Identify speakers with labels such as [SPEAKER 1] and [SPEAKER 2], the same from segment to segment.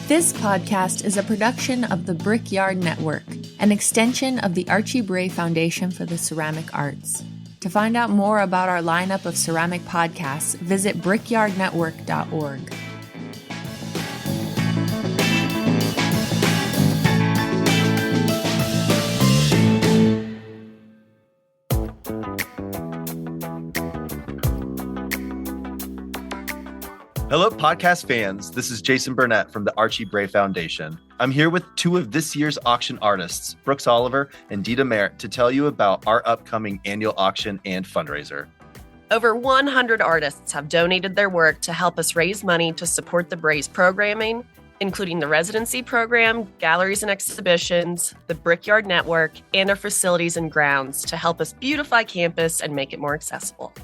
[SPEAKER 1] This podcast is a production of the Brickyard Network, an extension of the Archie Bray Foundation for the Ceramic Arts. To find out more about our lineup of ceramic podcasts, visit brickyardnetwork.org.
[SPEAKER 2] Hello, podcast fans. This is Jason Burnett from the Archie Bray Foundation. I'm here with two of this year's auction artists, Brooks Oliver and Dita Merritt, to tell you about our upcoming annual auction and fundraiser.
[SPEAKER 3] Over 100 artists have donated their work to help us raise money to support the Bray's programming, including the residency program, galleries and exhibitions, the Brickyard Network, and our facilities and grounds to help us beautify campus and make it more accessible.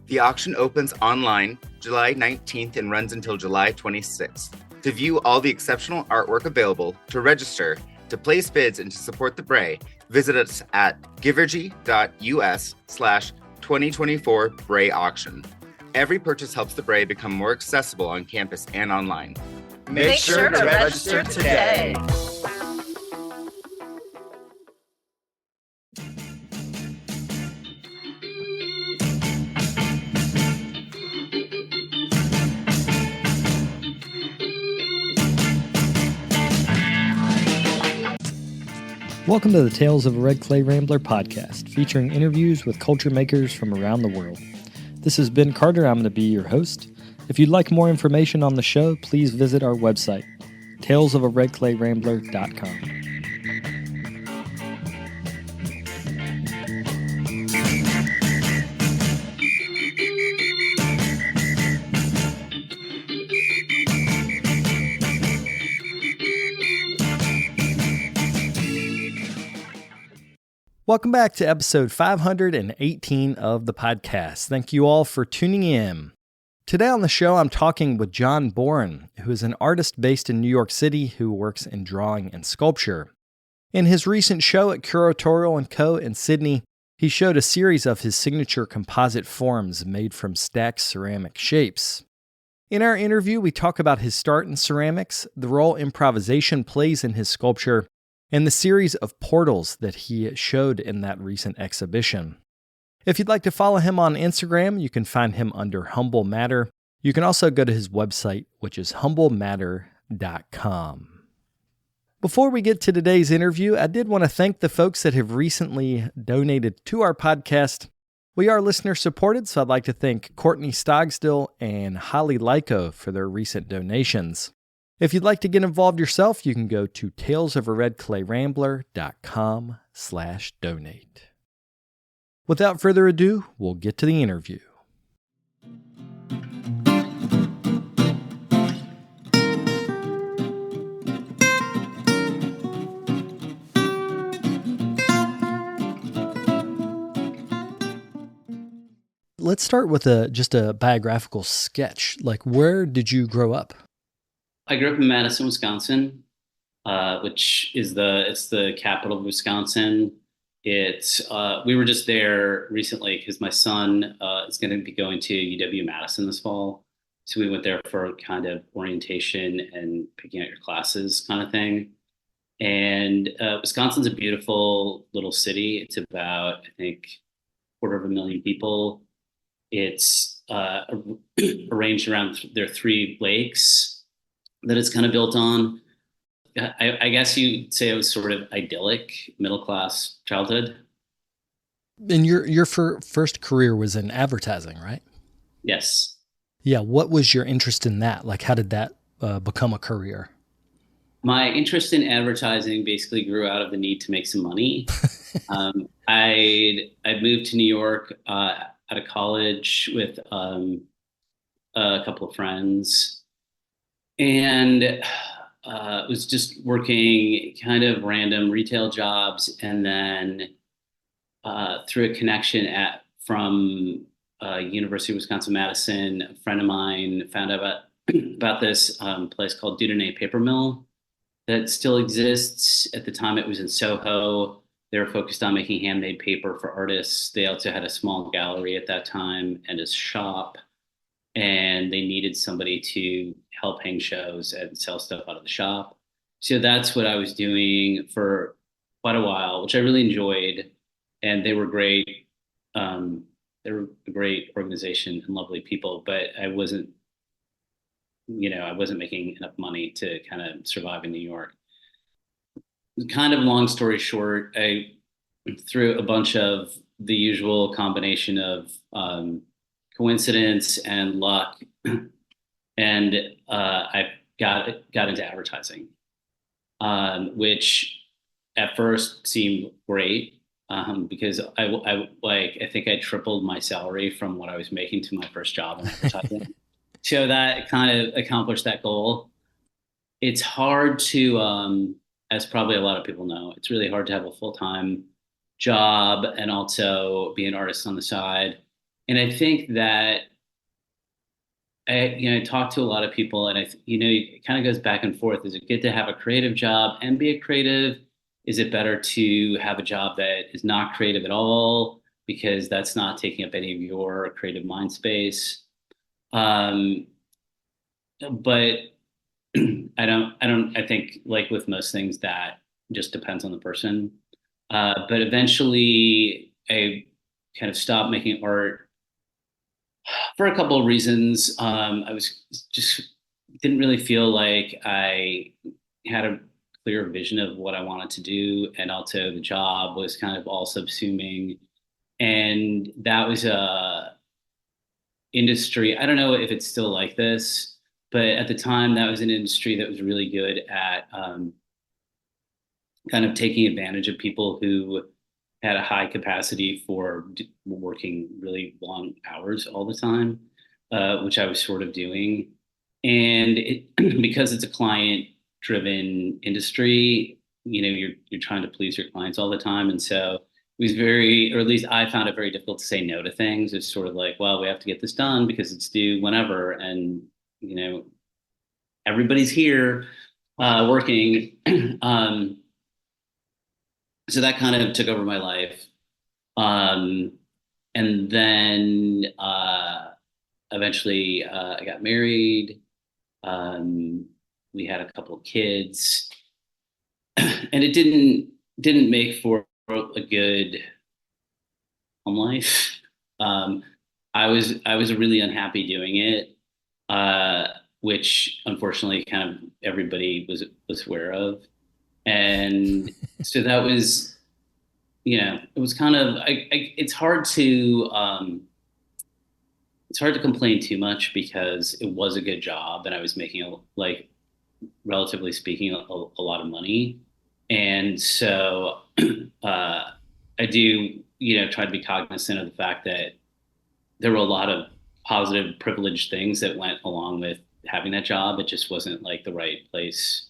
[SPEAKER 4] The auction opens online July 19th and runs until July 26th. To view all the exceptional artwork available, to register, to place bids, and to support the Bray, visit us at givergy.us/2024 Bray Auction. Every purchase helps the Bray become more accessible on campus and online.
[SPEAKER 3] Make sure to register today.
[SPEAKER 5] Welcome to the Tales of a Red Clay Rambler podcast, featuring interviews with culture makers from around the world. This is Ben Carter. I'm going to be your host. If you'd like more information on the show, please visit our website, talesofaredclayrambler.com. Welcome back to episode 518 of the podcast. Thank you all for tuning in. Today on the show, I'm talking with John Boren, who is an artist based in New York City who works in drawing and sculpture. In his recent show at Curatorial & Co. in Sydney, he showed a series of his signature composite forms made from stacked ceramic shapes. In our interview, we talk about his start in ceramics, the role improvisation plays in his sculpture, and the series of portals that he showed in that recent exhibition. If you'd like to follow him on Instagram, you can find him under Humble Matter. You can also go to his website, which is humblematter.com. Before we get to today's interview, I did want to thank the folks that have recently donated to our podcast. We are listener supported, so I'd like to thank Courtney Stogstill and Holly Lyko for their recent donations. If you'd like to get involved yourself, you can go to talesofaredclayrambler.com/donate. Without further ado, we'll get to the interview. Let's start with just a biographical sketch. Like, where did you grow up?
[SPEAKER 6] I grew up in Madison, Wisconsin, which is the capital of Wisconsin. We were just there recently because my son is going to be going to UW-Madison this fall. So we went there for kind of orientation and picking out your classes kind of thing. And Wisconsin's a beautiful little city. It's about, I think, 250,000 people. It's arranged around their 3 lakes that it's kind of built on. I guess you'd say it was sort of idyllic, middle-class childhood.
[SPEAKER 5] And your first career was in advertising, right?
[SPEAKER 6] Yes.
[SPEAKER 5] Yeah. What was your interest in that? Like, how did that become a career?
[SPEAKER 6] My interest in advertising basically grew out of the need to make some money. I moved to New York out of college with a couple of friends. And was just working kind of random retail jobs. And then through a connection from University of Wisconsin-Madison, a friend of mine found out about this place called Dudonay Paper Mill that still exists. At the time, it was in Soho. They were focused on making handmade paper for artists. They also had a small gallery at that time and a shop. and they needed somebody to help hang shows and sell stuff out of the shop. So that's what I was doing for quite a while, which I really enjoyed. And they were great. They were a great organization and lovely people, but I wasn't making enough money to kind of survive in New York. Kind of long story short, I through a bunch of the usual combination of coincidence and luck, and I got into advertising, which at first seemed great, because I think I tripled my salary from what I was making to my first job in advertising. So that kind of accomplished that goal. It's hard to, as probably a lot of people know, it's really hard to have a full-time job and also be an artist on the side. And I think that I talk to a lot of people, and it kind of goes back and forth. Is it good to have a creative job and be a creative? Is it better to have a job that is not creative at all because that's not taking up any of your creative mind space? But I think, like with most things, that just depends on the person. But eventually I kind of stopped making art for a couple of reasons. I was just didn't really feel like I had a clear vision of what I wanted to do. And also the job was kind of all subsuming. And that was a industry. I don't know if it's still like this, but at the time that was an industry that was really good at kind of taking advantage of people who had a high capacity for working really long hours all the time, which I was sort of doing. And because it's a client-driven industry, you're trying to please your clients all the time, and so it was very, or at least I found it very difficult to say no to things. It's sort of like, well, we have to get this done because it's due whenever, and everybody's here working. So that kind of took over my life. And then eventually I got married. We had a couple of kids, and it didn't make for a good home life. I was really unhappy doing it, which unfortunately kind of everybody was aware of. And so that was, it was kind of, it's hard to complain too much because it was a good job and I was making relatively speaking, a lot of money. And so I do, try to be cognizant of the fact that there were a lot of positive, privileged things that went along with having that job. It just wasn't like the right place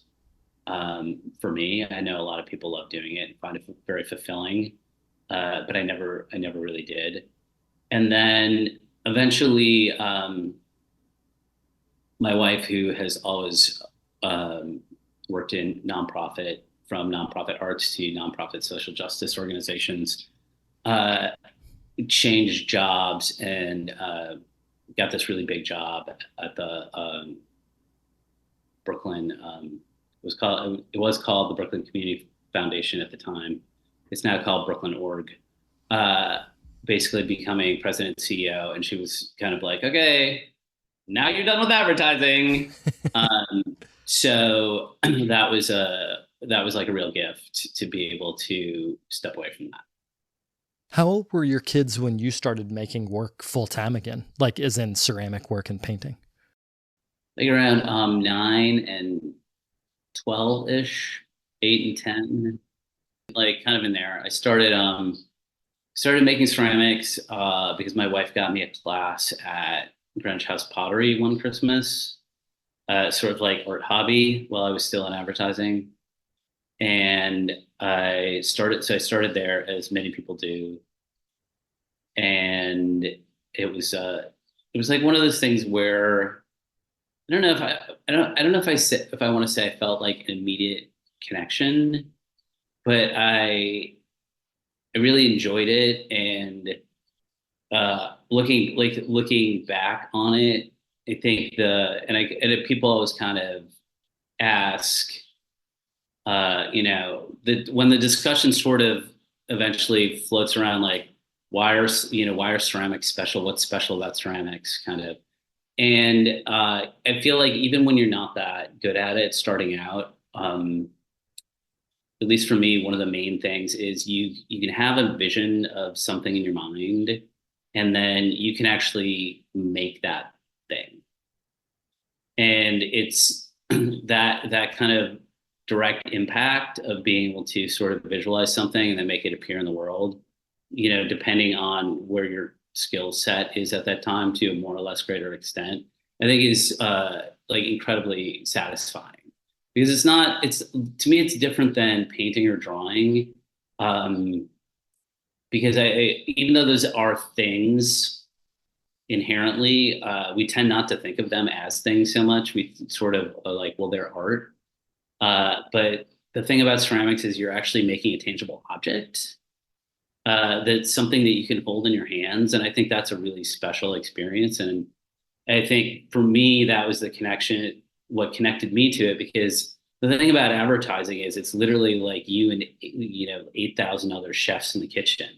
[SPEAKER 6] for me. I know a lot of people love doing it and find it very fulfilling, but I never really did. And then eventually, my wife, who has always worked in from nonprofit arts to nonprofit social justice organizations, changed jobs and got this really big job at the Brooklyn. It was called the Brooklyn Community Foundation at the time. It's now called Brooklyn Org. Basically becoming president and CEO, and she was kind of like, okay, now you're done with advertising. So that was like a real gift to be able to step away from that.
[SPEAKER 5] How old were your kids when you started making work full time again, like as in ceramic work and painting?
[SPEAKER 6] Like around 9 and 12-ish, 8 and 10, like kind of in there. I started making ceramics because my wife got me a class at Greenwich House Pottery one Christmas, sort of like art hobby while I was still in advertising. And I started there, as many people do. And it was like one of those things where I don't know if I want to say I felt like an immediate connection, but I really enjoyed it. And looking back on it, I think people always kind of ask, when the discussion sort of eventually floats around, like, why are ceramics special? What's special about ceramics, kind of. And I feel like even when you're not that good at it starting out, at least for me, one of the main things is you can have a vision of something in your mind, and then you can actually make that thing. And it's that kind of direct impact of being able to sort of visualize something and then make it appear in the world, depending on where your skill set is at that time to a more or less greater extent, I think is like incredibly satisfying. Because to me, it's different than painting or drawing. Because even though those are things inherently, we tend not to think of them as things so much. We sort of are like, well, they're art. But the thing about ceramics is you're actually making a tangible object. That's something that you can hold in your hands. And I think that's a really special experience. And I think for me, that was the connection, what connected me to it, because the thing about advertising is it's literally like you and 8,000 other chefs in the kitchen.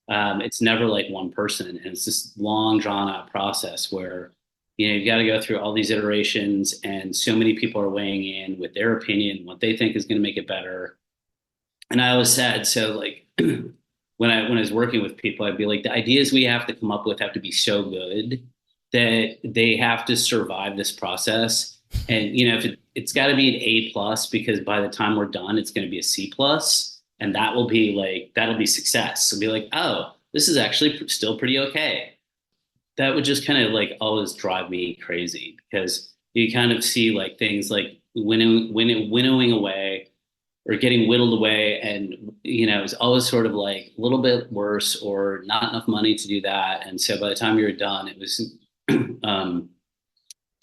[SPEAKER 6] It's never like one person, and it's this long drawn out process where you've got to go through all these iterations, and so many people are weighing in with their opinion, what they think is going to make it better. And I always said, so like when I was working with people, I'd be like, the ideas we have to come up with have to be so good that they have to survive this process. And if it's got to be an A+, because by the time we're done, it's going to be a C+, and that'll be success. It'll be like, oh, this is actually still pretty okay. That would just kind of like always drive me crazy, because you kind of see like things like winnowing away or getting whittled away, and it's always sort of like a little bit worse or not enough money to do that. And so by the time you're done, it was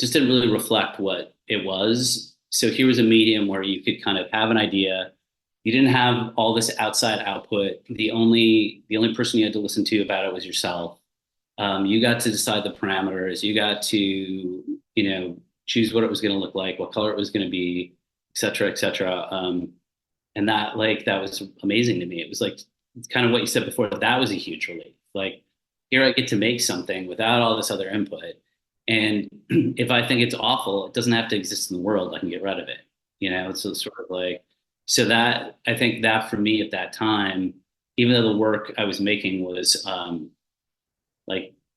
[SPEAKER 6] just didn't really reflect what it was. So here was a medium where you could kind of have an idea. You didn't have all this outside output. The only person you had to listen to about it was yourself. You got to decide the parameters. You got to, choose what it was going to look like, what color it was going to be, et cetera, et cetera. And that was amazing to me. It was like, it's kind of what you said before, that was a huge relief. Like, here I get to make something without all this other input. And if I think it's awful, it doesn't have to exist in the world. I can get rid of it. It's sort of like, so that, I think that for me at that time, even though the work I was making was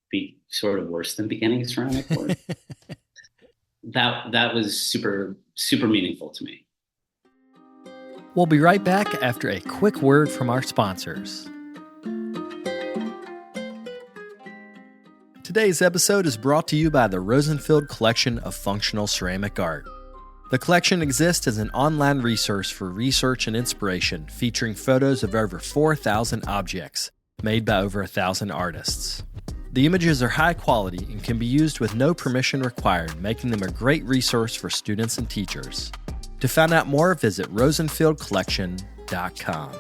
[SPEAKER 6] be sort of worse than beginning ceramic work, that was super, super meaningful to me.
[SPEAKER 5] We'll be right back after a quick word from our sponsors. Today's episode is brought to you by the Rosenfield Collection of Functional Ceramic Art. The collection exists as an online resource for research and inspiration, featuring photos of over 4,000 objects made by over 1,000 artists. The images are high quality and can be used with no permission required, making them a great resource for students and teachers. To find out more, visit rosenfieldcollection.com.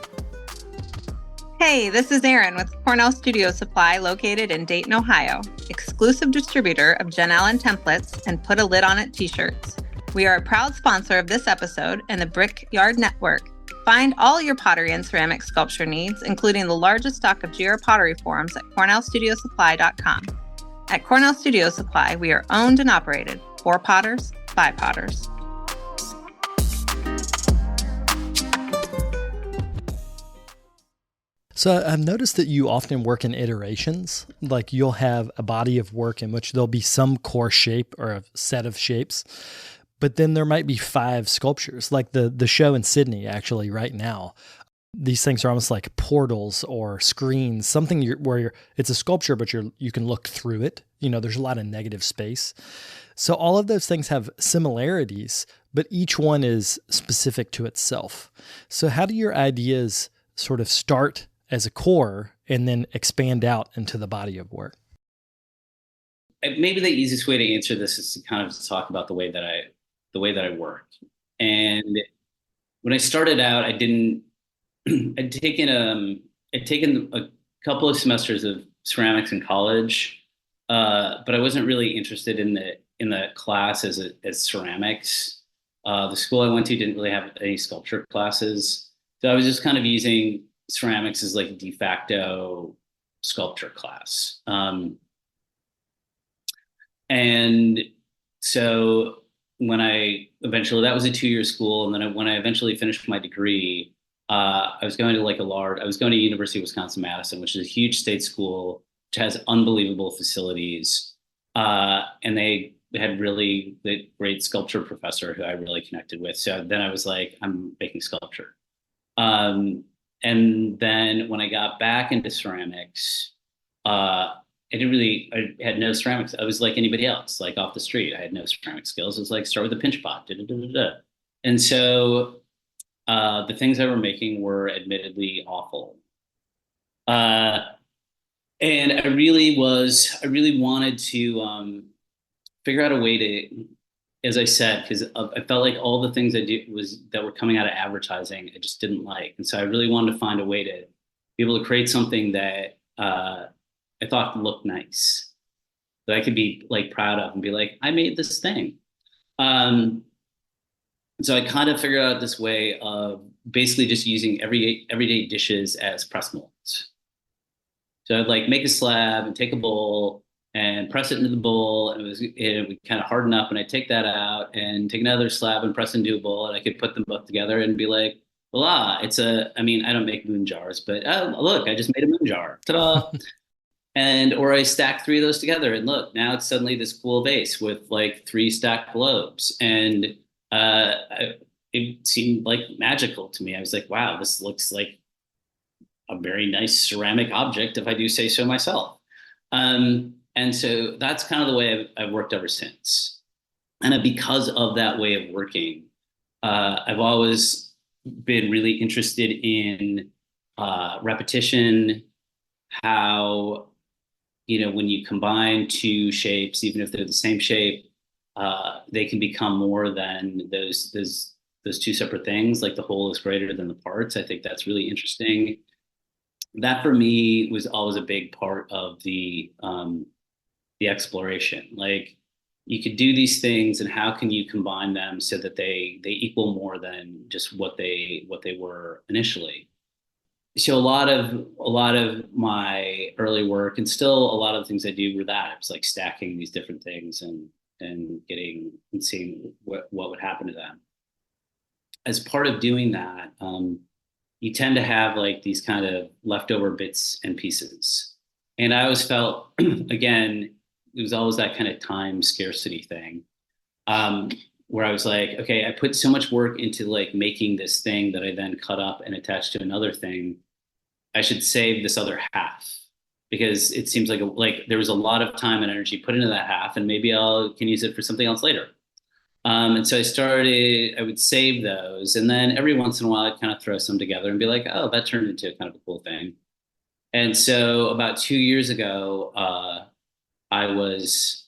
[SPEAKER 7] Hey, this is Erin with Cornell Studio Supply, located in Dayton, Ohio, exclusive distributor of Jen Allen templates and Put a Lid on It t-shirts. We are a proud sponsor of this episode and the Brickyard Network. Find all your pottery and ceramic sculpture needs, including the largest stock of GR pottery forms at cornellstudiosupply.com. At Cornell Studio Supply, we are owned and operated for potters, by potters.
[SPEAKER 5] So I've noticed that you often work in iterations. Like, you'll have a body of work in which there'll be some core shape or a set of shapes, but then there might be 5 sculptures, like the show in Sydney, actually, right now. These things are almost like portals or screens, something where it's a sculpture, but you can look through it. There's a lot of negative space. So all of those things have similarities, but each one is specific to itself. So how do your ideas sort of start as a core and then expand out into the body of work?
[SPEAKER 6] Maybe the easiest way to answer this is to kind of talk about the way that I work. And when I started out, I'd taken a couple of semesters of ceramics in college, but I wasn't really interested in the class as ceramics. The school I went to didn't really have any sculpture classes, so I was just kind of using ceramics as like a de facto sculpture class. And so that was a 2-year school, and then when I eventually finished my degree, I was going to University of Wisconsin-Madison, which is a huge state school, which has unbelievable facilities. And they had really the great sculpture professor who I really connected with. So then I was like, I'm making sculpture. And then when I got back into ceramics, I had no ceramics. I was like anybody else, like off the street. I had no ceramic skills. It was like, start with a pinch pot. Da, da, da, da, da. And so the things I were making were admittedly awful. And I really wanted to figure out a way to, as I said, because I felt like all the things I did that were coming out of advertising, I just didn't like. And so I really wanted to find a way to be able to create something that I thought looked nice, that I could be like proud of and be like, I made this thing. So I kind of figured out this way of basically just using everyday dishes as press molds. So I'd like make a slab and take a bowl and press it into the bowl, and it would kind of harden up, and I'd take that out and take another slab and press into a bowl, and I could put them both together and be like, voila, I don't make moon jars, but oh, look, I just made a moon jar. Ta-da. Or I stack 3 of those together, and look, now it's suddenly this cool vase with like 3 stacked globes. And it seemed like magical to me. I was like, wow, this looks like a very nice ceramic object, if I do say so myself. And so that's kind of the way I've worked ever since. And because of that way of working, I've always been really interested in repetition, how, when you combine 2 shapes, even if they're the same shape, they can become more than those 2 separate things. Like the whole is greater than the parts. I think that's really interesting. That for me was always a big part of the exploration. Like, you could do these things, and how can you combine them so that they equal more than just what they were initially. So a lot of my early work, and still a lot of the things I do, were that. It was like stacking these different things and seeing what would happen to them. As part of doing that, you tend to have like these kind of leftover bits and pieces. And I always felt, again, it was always that kind of time scarcity thing, where I was like, okay, I put so much work into like making this thing that I then cut up and attached to another thing. I should save this other half, because it seems like there was a lot of time and energy put into that half, and maybe can use it for something else later. And so I would save those, and then every once in a while I'd kind of throw some together and be like, oh, that turned into kind of a cool thing. And so about 2 years ago, I was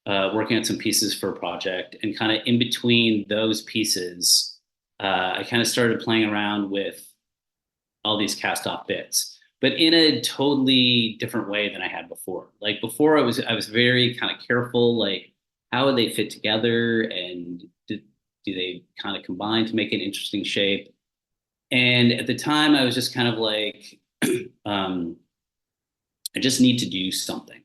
[SPEAKER 6] working on some pieces for a project, and kind of in between those pieces, I kind of started playing around with all these cast off bits, but in a totally different way than I had before. Like before, I was very kind of careful, like how would they fit together, and do they kind of combine to make an interesting shape? And at the time, I was just kind of like, I just need to do something.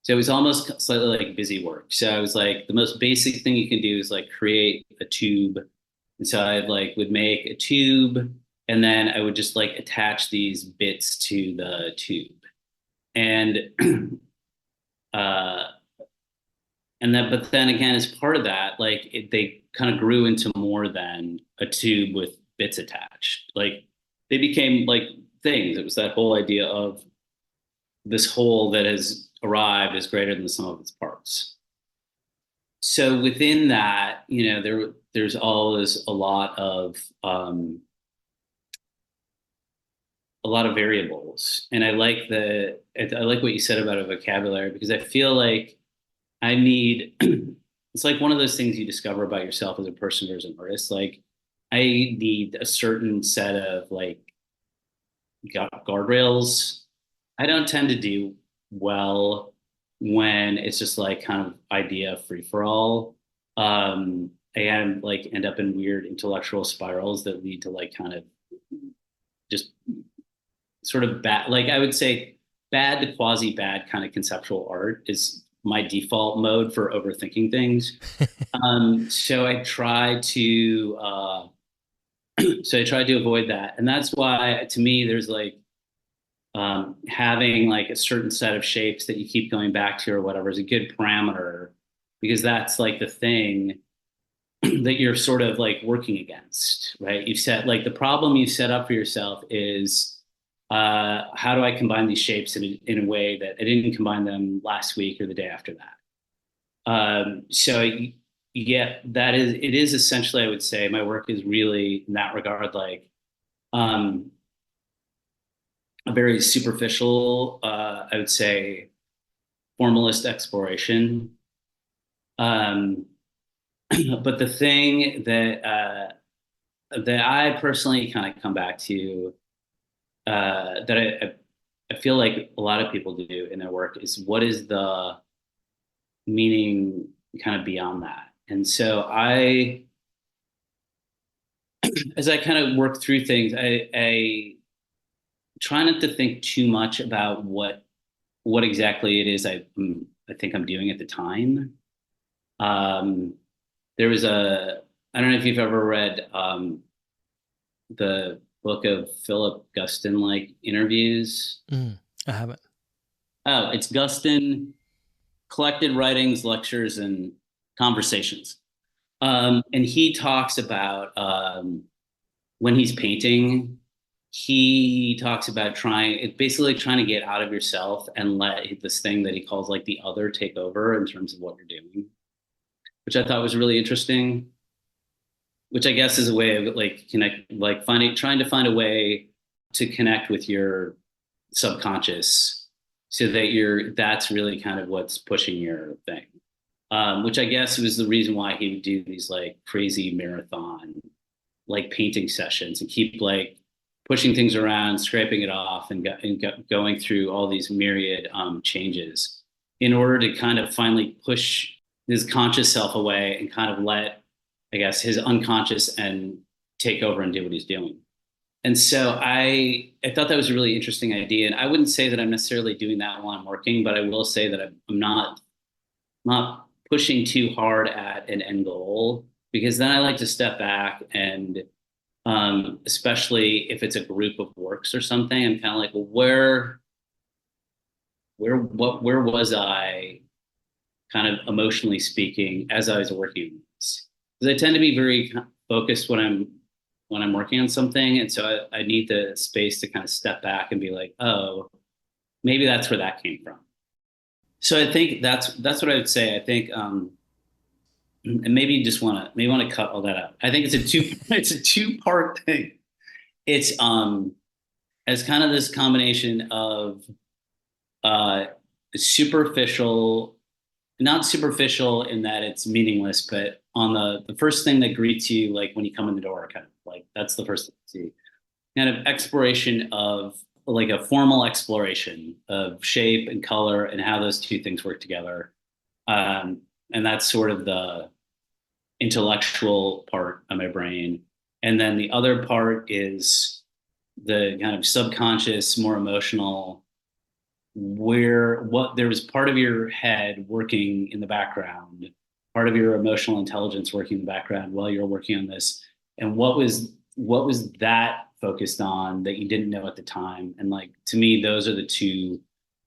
[SPEAKER 6] So it was almost slightly like busy work. So I was like, the most basic thing you can do is like create a tube. And so I would make a tube, and then I would just like attach these bits to the tube. And but then again, as part of that, like they kind of grew into more than a tube with bits attached. Like they became like things. It was that whole idea of this whole that has arrived is greater than the sum of its parts. So within that, there's always a lot of variables. And I like what you said about a vocabulary, because I feel like I need, it's like one of those things you discover about yourself as a person or as an artist. Like I need a certain set of like guardrails I don't tend to do well when it's just like kind of idea free for all. And like end up in weird intellectual spirals that lead to like kind of just sort of bad, like I would say bad to quasi bad kind of conceptual art is my default mode for overthinking things. So I try to avoid that. And that's why to me, there's like having like a certain set of shapes that you keep going back to or whatever is a good parameter, because that's like the thing that you're sort of like working against, right? You've set like the problem you set up for yourself is how do I combine these shapes in a way that I didn't combine them last week or the day after that? So yeah, it is essentially, I would say my work is really in that regard, like a very superficial, I would say formalist exploration. But the thing that I personally kind of come back to that I feel like a lot of people do in their work is what is the meaning kind of beyond that. And so as I kind of work through things, I try not to think too much about what exactly it is I think I'm doing at the time. There was I don't know if you've ever read the book of Philip Guston, like interviews.
[SPEAKER 5] I haven't.
[SPEAKER 6] Oh, it's Guston, Collected Writings, Lectures, and Conversations. And he talks about when he's painting, he talks about basically trying to get out of yourself and let this thing that he calls like the other take over in terms of what you're doing, which I thought was really interesting, which I guess is a way of like trying to find a way to connect with your subconscious so that that's really kind of what's pushing your thing. Which I guess was the reason why he would do these like crazy marathon, like painting sessions and keep like pushing things around, scraping it off and going through all these myriad changes in order to kind of finally push his conscious self away and kind of let, I guess, his unconscious and take over and do what he's doing. And so I thought that was a really interesting idea. And I wouldn't say that I'm necessarily doing that while I'm working, but I will say that I'm not pushing too hard at an end goal, because then I like to step back and especially if it's a group of works or something, I'm kind of like, well, where was I kind of emotionally speaking as I was working on this? Because I tend to be very focused when I'm working on something. And so I need the space to kind of step back and be like, oh, maybe that's where that came from. So I think that's what I would say. I think, and maybe you just want to cut all that out. I think it's a two-part thing. It's as kind of this combination of superficial, not superficial in that it's meaningless, but on the first thing that greets you, like when you come in the door, kind of like that's the first thing you see. Kind of exploration of like a formal exploration of shape and color and how those two things work together. And that's sort of the intellectual part of my brain. And then the other part is the kind of subconscious, more emotional, there was part of your head working in the background, part of your emotional intelligence working in the background while you're working on this. And what was that focused on that you didn't know at the time? And like, to me, those are the two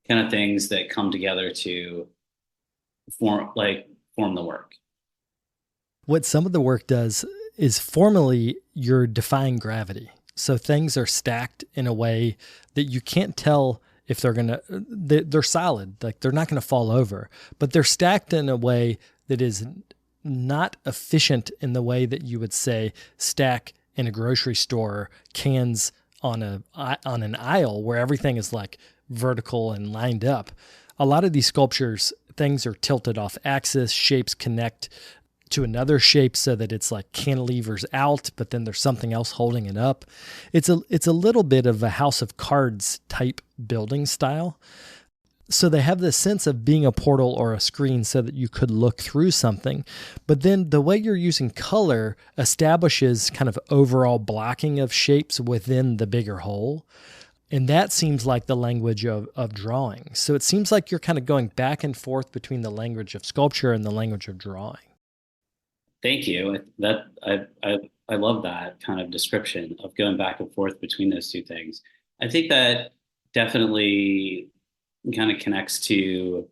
[SPEAKER 6] kind of things that come together to form the work.
[SPEAKER 5] What some of the work does is formally you're defying gravity. So things are stacked in a way that you can't tell if they're solid, like they're not going to fall over, but they're stacked in a way that is not efficient in the way that you would say stack in a grocery store cans on an aisle where everything is like vertical and lined up. A lot of these sculptures, things are tilted off axis, shapes connect to another shape so that it's like cantilevers out, but then there's something else holding it up. It's a little bit of a house of cards type building style. So they have this sense of being a portal or a screen so that you could look through something. But then the way you're using color establishes kind of overall blocking of shapes within the bigger whole. And that seems like the language of drawing. So it seems like you're kind of going back and forth between the language of sculpture and the language of drawing.
[SPEAKER 6] Thank you. I love that kind of description of going back and forth between those two things. I think that definitely kind of connects to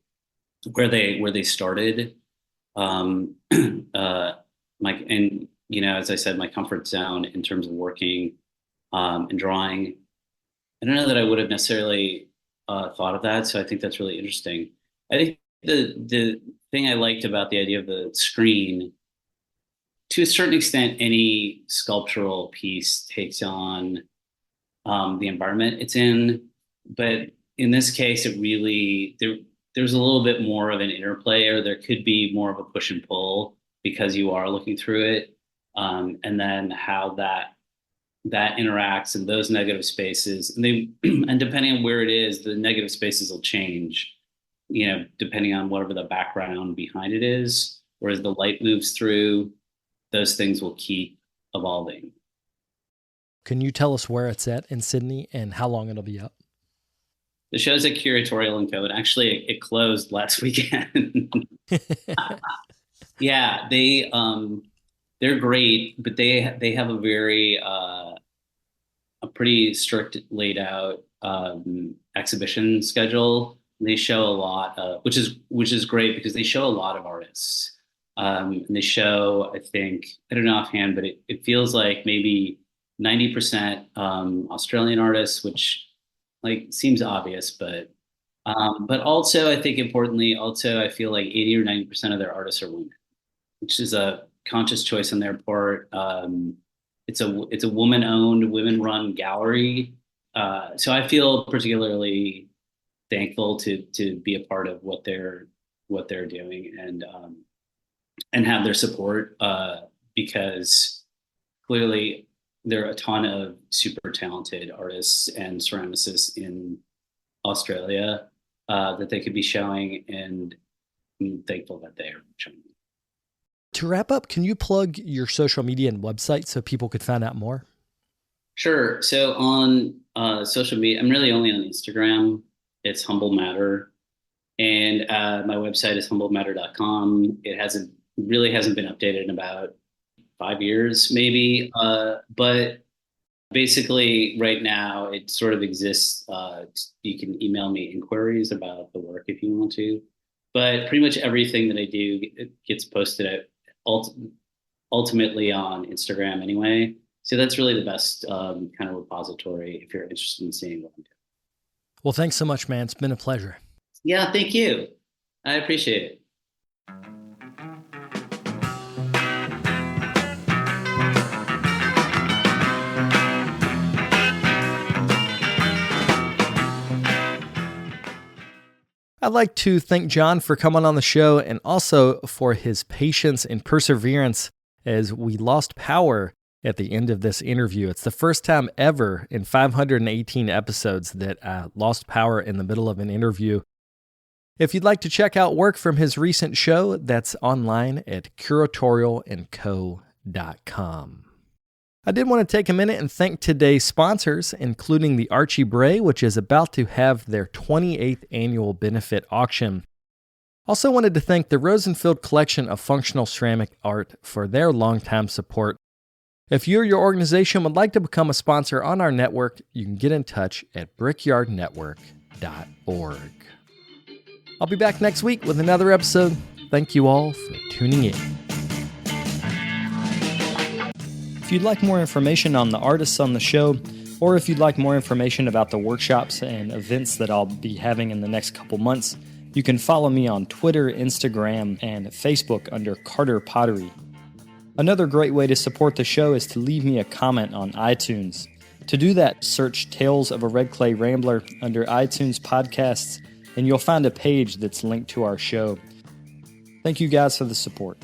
[SPEAKER 6] where they started. As I said, my comfort zone in terms of working and drawing. I don't know that I would have necessarily thought of that, so I think that's really interesting. I think the thing I liked about the idea of the screen, to a certain extent, any sculptural piece takes on the environment it's in, but in this case, it really there's a little bit more of an interplay, or there could be more of a push and pull because you are looking through it, and then how that interacts in those negative spaces, and depending on where it is, the negative spaces will change, depending on whatever the background behind it is, or as the light moves through, those things will keep evolving.
[SPEAKER 5] Can you tell us where it's at in Sydney and how long it'll be up?
[SPEAKER 6] The show's at Curatorial and Code. Actually, it closed last weekend. Yeah, they're great, but they have a very a pretty strict laid out exhibition schedule. They show a lot, which is great because they show a lot of artists. And they show, I think, I don't know offhand, but it feels like maybe 90% Australian artists, which seems obvious, but also I think importantly, also I feel like 80 or 90% of their artists are women, which is a conscious choice on their part. It's a woman-owned, women-run gallery, so I feel particularly thankful to be a part of what they're doing and have their support, because clearly there are a ton of super talented artists and ceramicists in Australia that they could be showing, and I'm thankful that they are showing.
[SPEAKER 5] To wrap up, can you plug your social media and website so people could find out more? Sure.
[SPEAKER 6] So on social media, I'm really only on Instagram. It's Humble Matter. And my website is humblematter.com. It really hasn't been updated in about 5 years, maybe. But basically right now it sort of exists. You can email me inquiries about the work if you want to. But pretty much everything that I do gets posted ultimately on Instagram anyway. So that's really the best kind of repository if you're interested in seeing what I'm doing.
[SPEAKER 5] Well, thanks so much, man. It's been a pleasure.
[SPEAKER 6] Yeah, thank you. I appreciate it.
[SPEAKER 5] I'd like to thank John for coming on the show and also for his patience and perseverance as we lost power at the end of this interview. It's the first time ever in 518 episodes that I lost power in the middle of an interview. If you'd like to check out work from his recent show, that's online at curatorialandco.com. I did want to take a minute and thank today's sponsors, including the Archie Bray, which is about to have their 28th annual benefit auction. Also wanted to thank the Rosenfield Collection of Functional Ceramic Art for their longtime support. If you or your organization would like to become a sponsor on our network, you can get in touch at brickyardnetwork.org. I'll be back next week with another episode. Thank you all for tuning in. If you'd like more information on the artists on the show, or if you'd like more information about the workshops and events that I'll be having in the next couple months, you can follow me on Twitter, Instagram, and Facebook under Carter Pottery. Another great way to support the show is to leave me a comment on iTunes. To do that, search Tales of a Red Clay Rambler under iTunes Podcasts, and you'll find a page that's linked to our show. Thank you guys for the support.